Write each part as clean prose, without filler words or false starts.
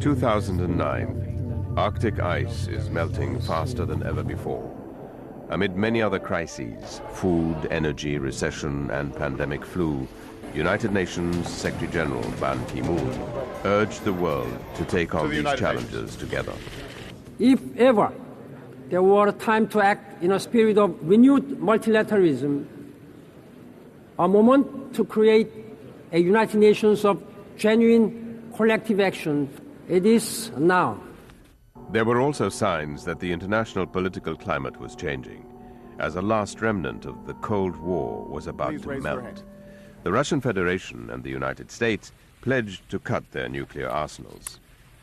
2009. Arctic ice is melting faster than ever before. Amid many other crises, food, energy, recession, and pandemic flu, United Nations Secretary General Ban Ki-moon urged the world to take on these challenges together. If ever there were a time to act in a spirit of renewed multilateralism, a moment to create a United Nations of genuine collective action, it is now. There were also signs that the international political climate was changing, as a last remnant of the Cold War was about to melt. The Russian Federation and the United States pledged to cut their nuclear arsenals.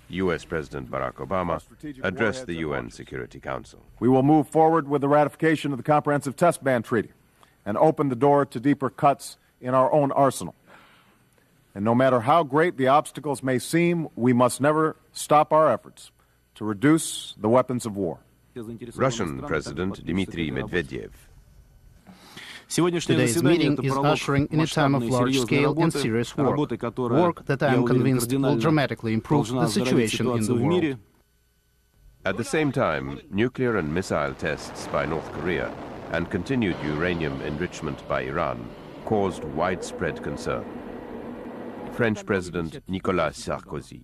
U.S. President Barack Obama addressed the UN Security Council. We will move forward with the ratification of the Comprehensive Test Ban Treaty and open the door to deeper cuts in our own arsenal. And no matter how great the obstacles may seem, we must never stop our efforts to reduce the weapons of war. Russian President Dmitry Medvedev. Today's meeting is ushering in a time of large-scale and serious work that I am convinced will dramatically improve the situation in the world. At the same time, nuclear and missile tests by North Korea and continued uranium enrichment by Iran caused widespread concern. French President Nicolas Sarkozy.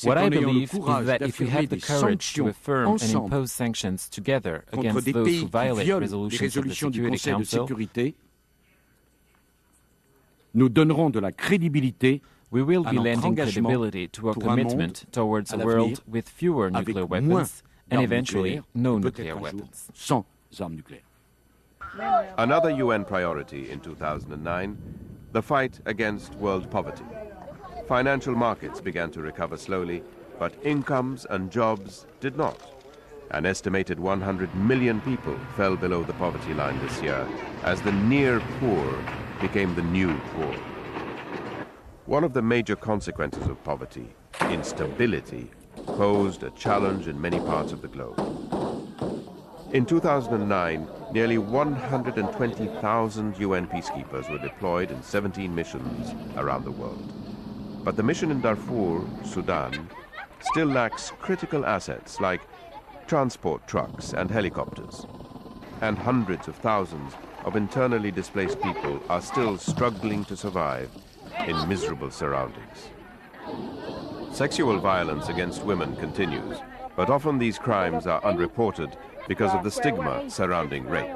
What I believe is that if we have the courage to affirm and impose sanctions together against those who violate resolutions of the Security Council, we will be lending credibility to our commitment towards a world with fewer nuclear weapons and eventually no nuclear weapons. Another UN priority in 2009, the fight against world poverty. Financial markets began to recover slowly, but incomes and jobs did not. An estimated 100 million people fell below the poverty line this year, as the near poor became the new poor. One of the major consequences of poverty, instability, posed a challenge in many parts of the globe. In 2009, nearly 120,000 UN peacekeepers were deployed in 17 missions around the world. But the mission in Darfur, Sudan, still lacks critical assets like transport trucks and helicopters. And hundreds of thousands of internally displaced people are still struggling to survive in miserable surroundings. Sexual violence against women continues, but often these crimes are unreported because of the stigma surrounding rape.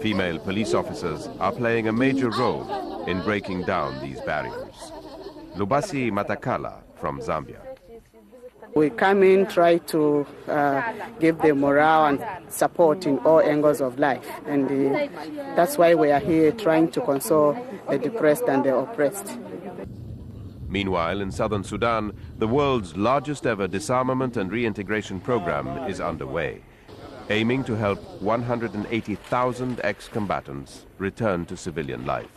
Female police officers are playing a major role in breaking down these barriers. Lubasi Matakala from Zambia. We come in, try to give them morale and support in all angles of life. And that's why we are here trying to console the depressed and the oppressed. Meanwhile, in southern Sudan, the world's largest ever disarmament and reintegration program is underway, aiming to help 180,000 ex-combatants return to civilian life.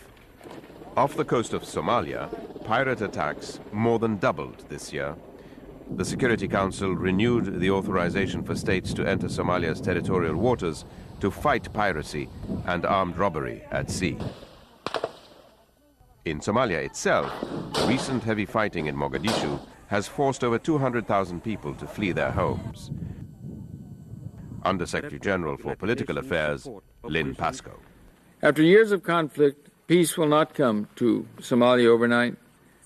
Off the coast of Somalia, pirate attacks more than doubled this year. The Security Council renewed the authorization for states to enter Somalia's territorial waters to fight piracy and armed robbery at sea. In Somalia itself, recent heavy fighting in Mogadishu has forced over 200,000 people to flee their homes. Under-Secretary General for Political Affairs, Lynn Pascoe. After years of conflict, peace will not come to Somalia overnight.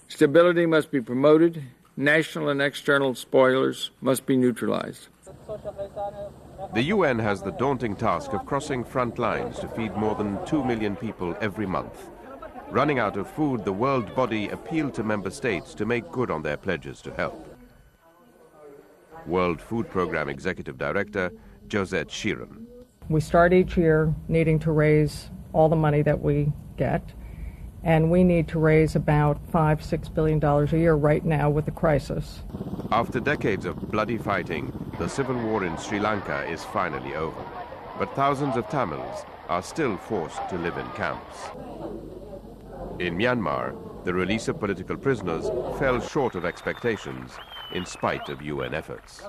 Stability must be promoted. National and external spoilers must be neutralized. The UN has the daunting task of crossing front lines to feed more than 2 million people every month. Running out of food, the world body appealed to member states to make good on their pledges to help. World Food Programme Executive Director, Josette Sheeran. We start each year needing to raise all the money that we get, and we need to raise about $5–6 billion a year right now with the crisis. After decades of bloody fighting, the civil war in Sri Lanka is finally over, but thousands of Tamils are still forced to live in camps. In Myanmar, the release of political prisoners fell short of expectations in spite of UN efforts.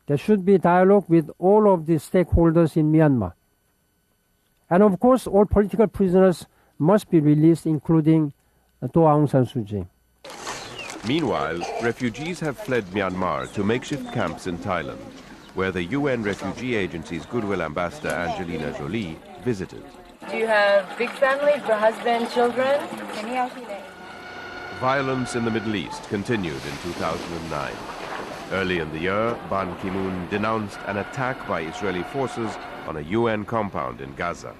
There should be dialogue with all of the stakeholders in Myanmar. And of course, all political prisoners must be released, including Aung San Suu Kyi. Meanwhile, refugees have fled Myanmar to makeshift camps in Thailand, where the UN Refugee Agency's Goodwill Ambassador Angelina Jolie visited. Do you have big family for husband, children? Violence in the Middle East continued in 2009. Early in the year, Ban Ki-moon denounced an attack by Israeli forces on a UN compound in Gaza.